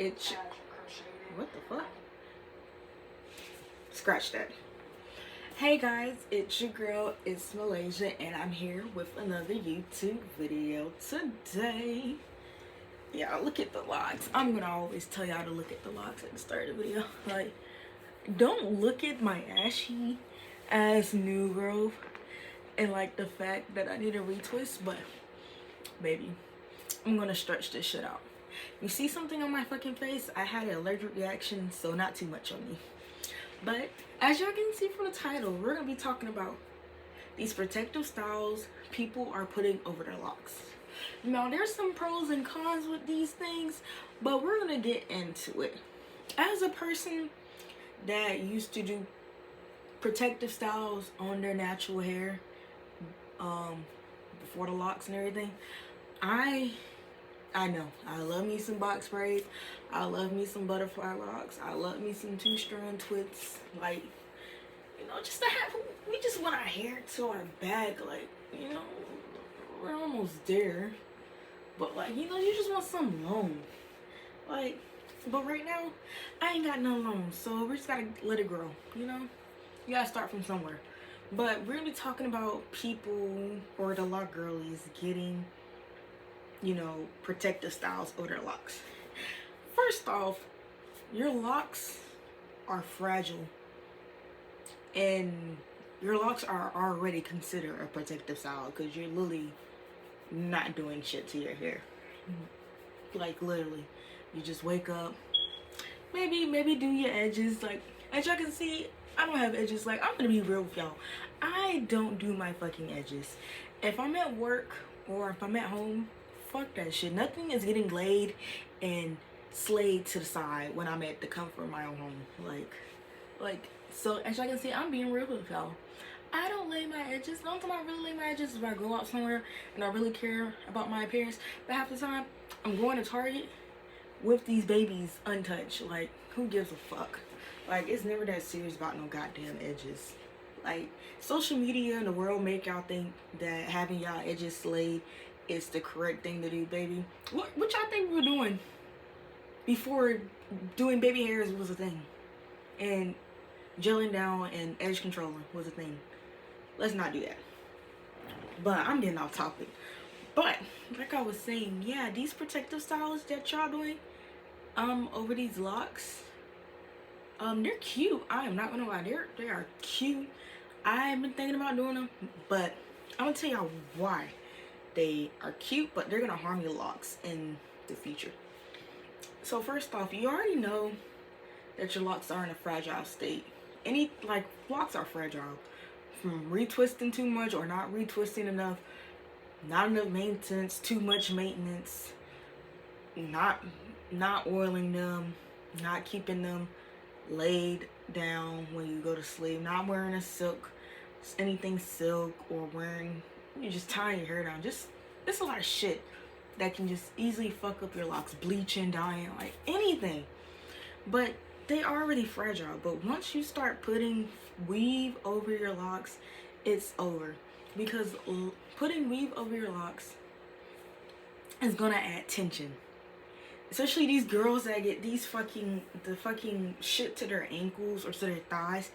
It's what the fuck? Scratch that. Hey guys, it's your girl, it's Malaysia, and I'm here with another YouTube video today. Yeah, look at the locks. I'm gonna always tell y'all to look at the locks at the start of the video. Like, don't look at my ashy ass new growth and like the fact that I need a retwist, but baby, I'm gonna stretch this shit out. You see something on my fucking face? I had an allergic reaction, so not too much on me. But as y'all can see from the title, we're gonna be talking about these protective styles people are putting over their locks. Now, there's some pros and cons with these things, but we're gonna get into it. As a person that used to do protective styles on their natural hair, before the locks and everything, I know I love me some box braids. I love me some butterfly locks. I love me some two-strand twists. Like, you know, just to have, we just want our hair to our back. Like, you know, we're almost there. But like, you know, you just want something long. Like, but right now, I ain't got none long. So we just gotta let it grow, you know? You gotta start from somewhere. But we're gonna be talking about people or the lock girlies getting, you know, protective styles over their locks. First off, your locks are fragile, and your locks are already considered a protective style because you're literally not doing shit to your hair. Like, literally, you just wake up, maybe do your edges. Like, as y'all can see, I don't have edges. Like, I'm gonna be real with y'all, I don't do my fucking edges. If I'm at work or if I'm at home, fuck that shit. Nothing is getting laid and slayed to the side when I'm at the comfort of my own home. Like, so as y'all can see, I'm being real with y'all. I don't lay my edges. The only time I really lay my edges is if I go out somewhere and I really care about my appearance. But half the time, I'm going to Target with these babies untouched. Like, who gives a fuck? Like, it's never that serious about no goddamn edges. Like, social media and the world make y'all think that having y'all edges slayed is the correct thing to do, baby. What y'all think we were doing before doing baby hairs was a thing, and gelling down and edge controlling was a thing? Let's not do that. But I'm getting off topic. But like I was saying, yeah, these protective styles that y'all doing over these locks, they're cute. I am not gonna lie, they are cute. I've been thinking about doing them, but I'm gonna tell y'all why they are cute, but they're gonna harm your locks in the future. So first off, you already know that your locks are in a fragile state. Locks are fragile from retwisting too much or not retwisting enough, not enough maintenance, too much maintenance, not oiling them, not keeping them laid down when you go to sleep, not wearing anything silk, or you just tying your hair down. It's a lot of shit that can just easily fuck up your locks, bleaching, dyeing, like anything. But they are already fragile. But once you start putting weave over your locks, it's over. Because putting weave over your locks is gonna add tension. Especially these girls that get the fucking shit to their ankles or to their thighs.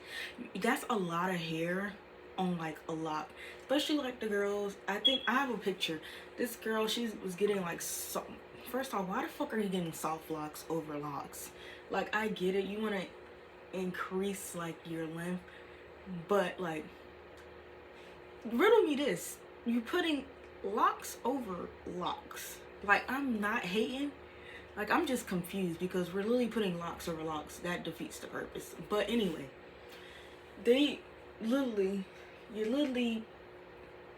That's a lot of hair on like a lock. Especially like the girls. I think I have a picture. This girl, she was getting like first off, why the fuck are you getting soft locks over locks? Like, I get it, you want to increase like your length, but like, riddle me this, you putting locks over locks. Like, I'm not hating, like, I'm just confused because we're literally putting locks over locks. That defeats the purpose. But anyway, you're literally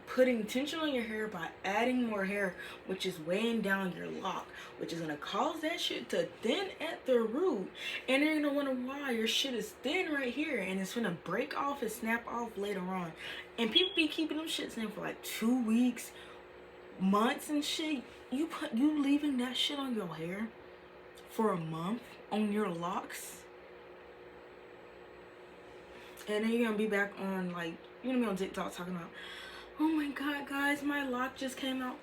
putting tension on your hair by adding more hair, which is weighing down your lock, which is gonna cause that shit to thin at the root, and you're gonna wonder why your shit is thin right here, and it's gonna break off and snap off later on. And people be keeping them shits in for like 2 weeks, months and shit. You leaving that shit on your hair for a month on your locks, and then you're gonna be back on, like, you're gonna be on TikTok talking about, oh my god, guys, my lock just came out.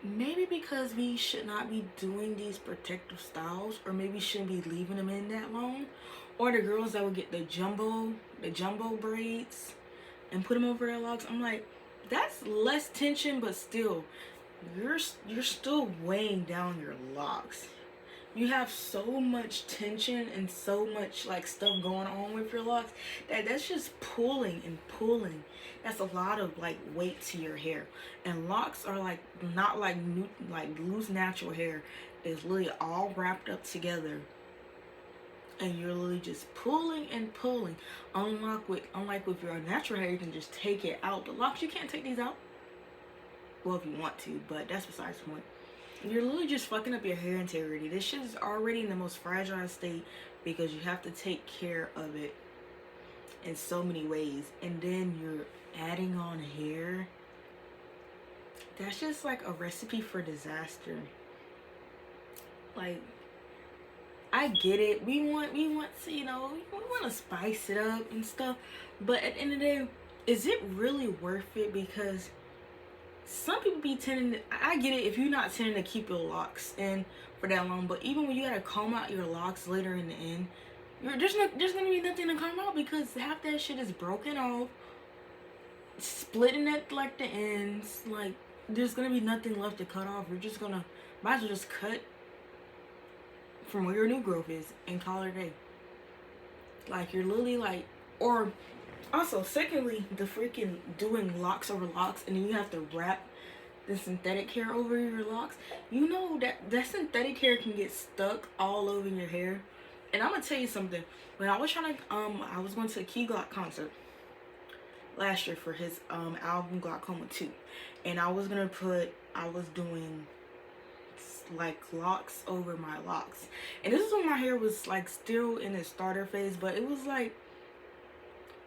maybe because we should not be doing these protective styles, or maybe shouldn't be leaving them in that long, or the girls that would get the jumbo braids and put them over their locks. I'm like, that's less tension, but still, you're still weighing down your locks. You have so much tension and so much like stuff going on with your locks that's just pulling and pulling. That's a lot of like weight to your hair. And locks are like not like loose natural hair. It's literally all wrapped up together, and you're literally just pulling and pulling. Unlike with your natural hair, you can just take it out. But locks, you can't take these out. Well, if you want to, but that's besides the point. You're literally just fucking up your hair integrity. This shit is already in the most fragile state because you have to take care of it in so many ways. And then you're adding on hair. That's just like a recipe for disaster. Like, I get it. We want to, we want to spice it up and stuff. But at the end of the day, is it really worth it? Because some people be tending to, I get it if you're not tending to keep your locks in for that long, but even when you gotta comb out your locks later in the end, there's gonna be nothing to comb out because half that shit is broken off, splitting at like the ends. Like, there's gonna be nothing left to cut off. You're just gonna might as well just cut from where your new growth is and call it a day. Like, you're literally like, or also, secondly, the freaking doing locks over locks, and then you have to wrap the synthetic hair over your locks. You know that synthetic hair can get stuck all over your hair. And I'm gonna tell you something. When I was trying to, I was going to a Key Glock concert last year for his album Glaucoma 2, and I was doing like locks over my locks, and this is when my hair was like still in its starter phase, but it was like,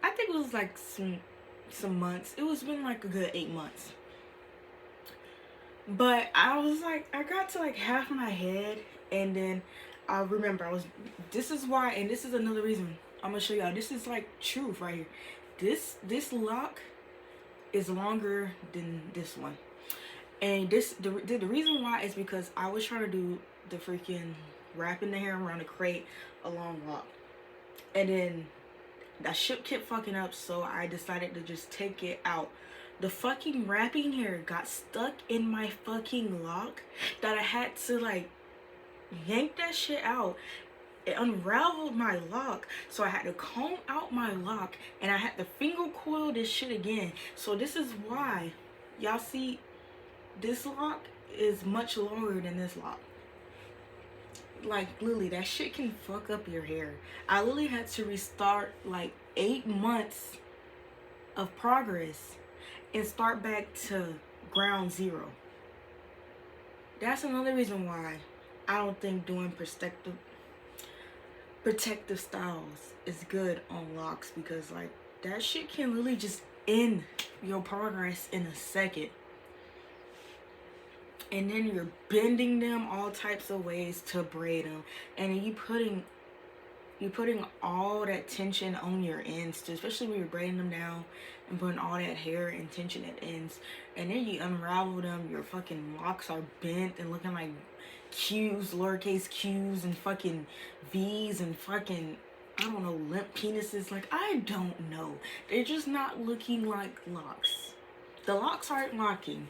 I think it was like some months. It was been like a good 8 months. But I was like, I got to like half my head, and then I remember this is why, and this is another reason I'm gonna show y'all. This is like truth right here. This lock is longer than this one, and the reason why is because I was trying to do the freaking wrapping the hair around the crate a long lock, and then that ship kept fucking up, so I decided to just take it out. The fucking wrapping hair got stuck in my fucking lock that I had to like yank that shit out. It unraveled my lock, so I had to comb out my lock, and I had to finger coil this shit again. So this is why y'all see this lock is much longer than this lock. Like, literally, that shit can fuck up your hair. I literally had to restart like 8 months of progress and start back to ground zero. That's another reason why I don't think doing protective styles is good on locks, because like that shit can literally just end your progress in a second. And then you're bending them all types of ways to braid them, and then you're putting all that tension on your ends too, especially when you're braiding them down and putting all that hair and tension at ends, and then you unravel them. Your fucking locks are bent and looking like Q's, lowercase q's, and fucking V's, and fucking, I don't know, limp penises. Like, I don't know. They're just not looking like locks. The locks aren't locking.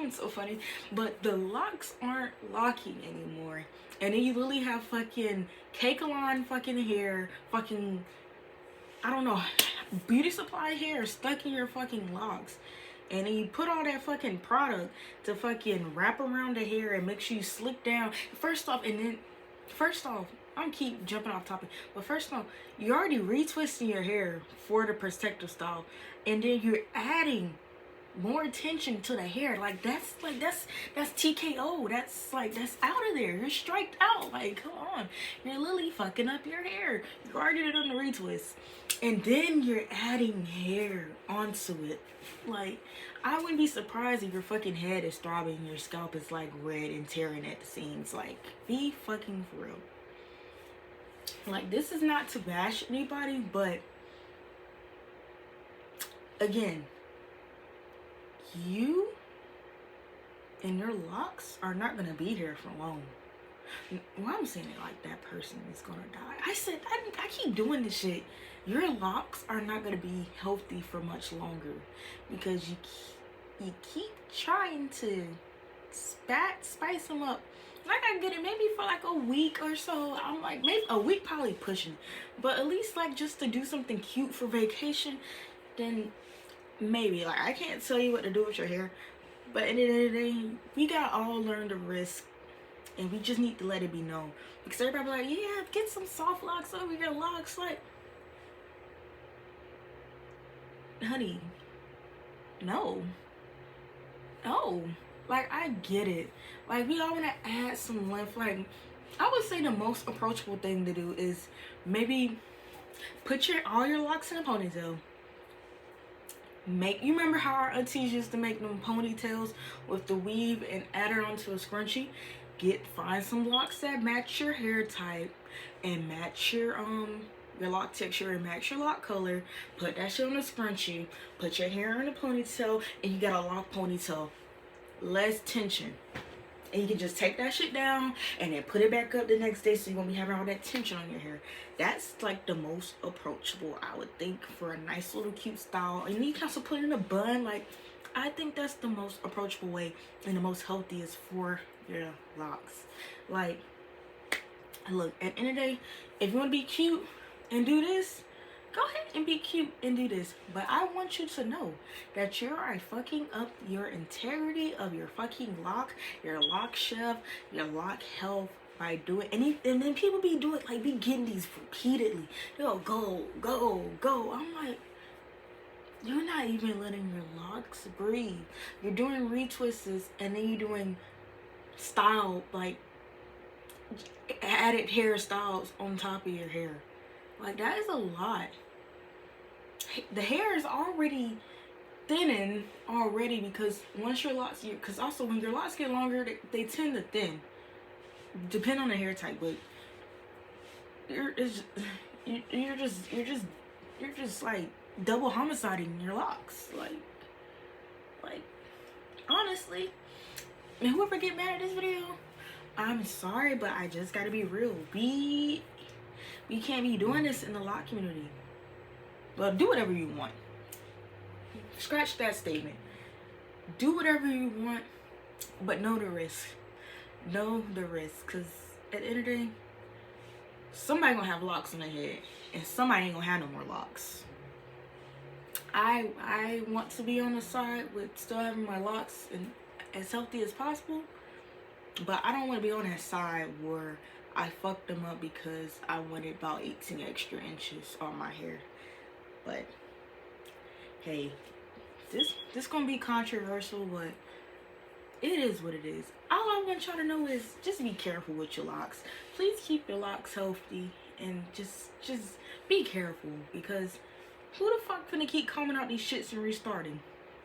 I'm so funny, but the locks aren't locking anymore. And then you literally have fucking Cakealon fucking hair, fucking, I don't know, beauty supply hair stuck in your fucking locks. And then you put all that fucking product to fucking wrap around the hair and make sure you slick down. First off, I'm keep jumping off topic, but first off, you're already retwisting your hair for the protective style, and then you're adding more attention to the hair. Like, that's TKO. That's out of there. You're striked out. Like, come on, you're literally fucking up your hair. You already done the retwist, and then you're adding hair onto it. Like, I wouldn't be surprised if your fucking head is throbbing and your scalp is like red and tearing at the seams. Like, be fucking for real. Like, this is not to bash anybody, but again, you and your locks are not gonna be here for long. Well, I'm saying it like that person is gonna die. I keep doing this shit. Your locks are not gonna be healthy for much longer because you keep trying to spice them up. Like, I get it, maybe for like a week or so. I'm like, maybe a week, probably pushing, but at least like just to do something cute for vacation, then maybe. Like, I can't tell you what to do with your hair, but at the end of the day, we gotta all learn to risk, and we just need to let it be known. Because everybody be like, yeah, get some soft locks over your locks. Like, honey, no. Like, I get it. Like, we all want to add some length. Like, I would say the most approachable thing to do is maybe put all your locks in a ponytail. You remember how our aunties used to make them ponytails with the weave and add it onto a scrunchie? Find some locks that match your hair type and match your lock texture and match your lock color. Put that shit on a scrunchie, put your hair in a ponytail, and you got a lock ponytail. Less tension. And you can just take that shit down and then put it back up the next day, so you're gonna be having all that tension on your hair. That's like the most approachable, I would think, for a nice little cute style. And you can also put it in a bun. Like, I think that's the most approachable way and the most healthiest for your locks. Like, look, at the end of the day, if you want to be cute and do this, go ahead and be cute and do this. But I want you to know that you are fucking up your integrity of your fucking lock, your lock shelf, your lock health by doing and then people be getting these repeatedly. They'll go. I'm like, you're not even letting your locks breathe. You're doing retwists and then you're doing style, like added hairstyles on top of your hair. Like, that is a lot. The hair is already thinning already, because once your locks, because also when your locks get longer, they tend to thin. Depend on the hair type, but you're just like double homiciding your locks. Like honestly, and whoever get mad at this video, I'm sorry, but I just gotta be real. We can't be doing this in the lock community. Well, do whatever you want. Scratch that statement. Do whatever you want, but know the risk. Know the risk, because at the end of the day, somebody gonna have locks on their head, and somebody ain't gonna have no more locks. I want to be on the side with still having my locks and as healthy as possible, but I don't want to be on that side where I fucked them up because I wanted about 18 extra inches on my hair. But hey, this gonna be controversial, but it is what it is. All I want y'all to know is just be careful with your locks. Please keep your locks healthy, and just be careful, because who the fuck finna keep coming out these shits and restarting?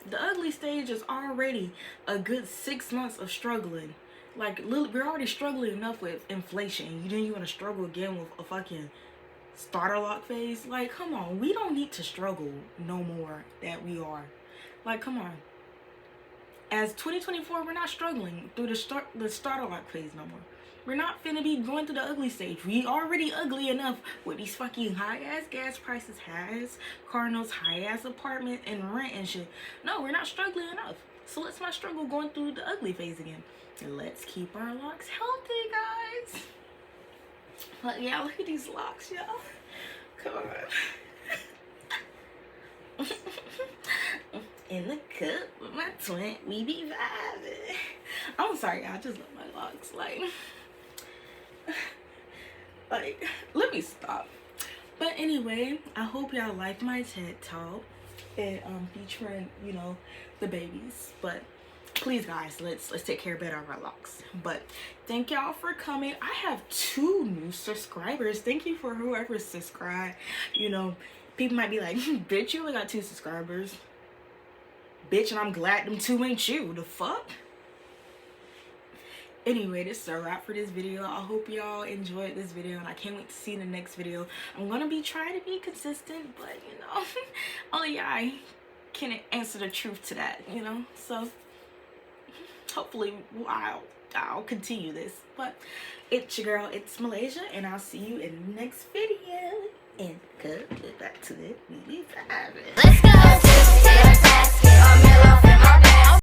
The ugly stage is already a good 6 months of struggling. Like, we're already struggling enough with inflation. You want to struggle again with a fucking starter lock phase? Like, come on. We don't need to struggle no more that we are. Like, come on. As 2024, we're not struggling through the starter lock phase no more. We're not finna be going through the ugly stage. We already ugly enough with these fucking high-ass gas prices, high-ass car notes, high-ass apartment and rent and shit. No, we're not struggling enough. So let's not struggle going through the ugly phase again. And let's keep our locks healthy, guys. But yeah, look at these locks, y'all. Come on. In the cup with my twin, we be vibing. I'm sorry, I just love my locks. Like, let me stop. But anyway, I hope y'all like my TED Talk and featuring, you know, the babies. But please, guys, let's take care better of our locks. But thank y'all for coming. I have 2 new subscribers. Thank you for whoever subscribed. You know, people might be like, bitch, you only got 2 subscribers. Bitch, and I'm glad them 2 ain't you. The fuck? Anyway, this is a wrap for this video. I hope y'all enjoyed this video, and I can't wait to see the next video. I'm gonna be trying to be consistent, but you know, only I can answer the truth to that, you know. So hopefully I'll continue this. But it's your girl, it's Malaysia, and I'll see you in the next video. And get back to the movie. Let's go.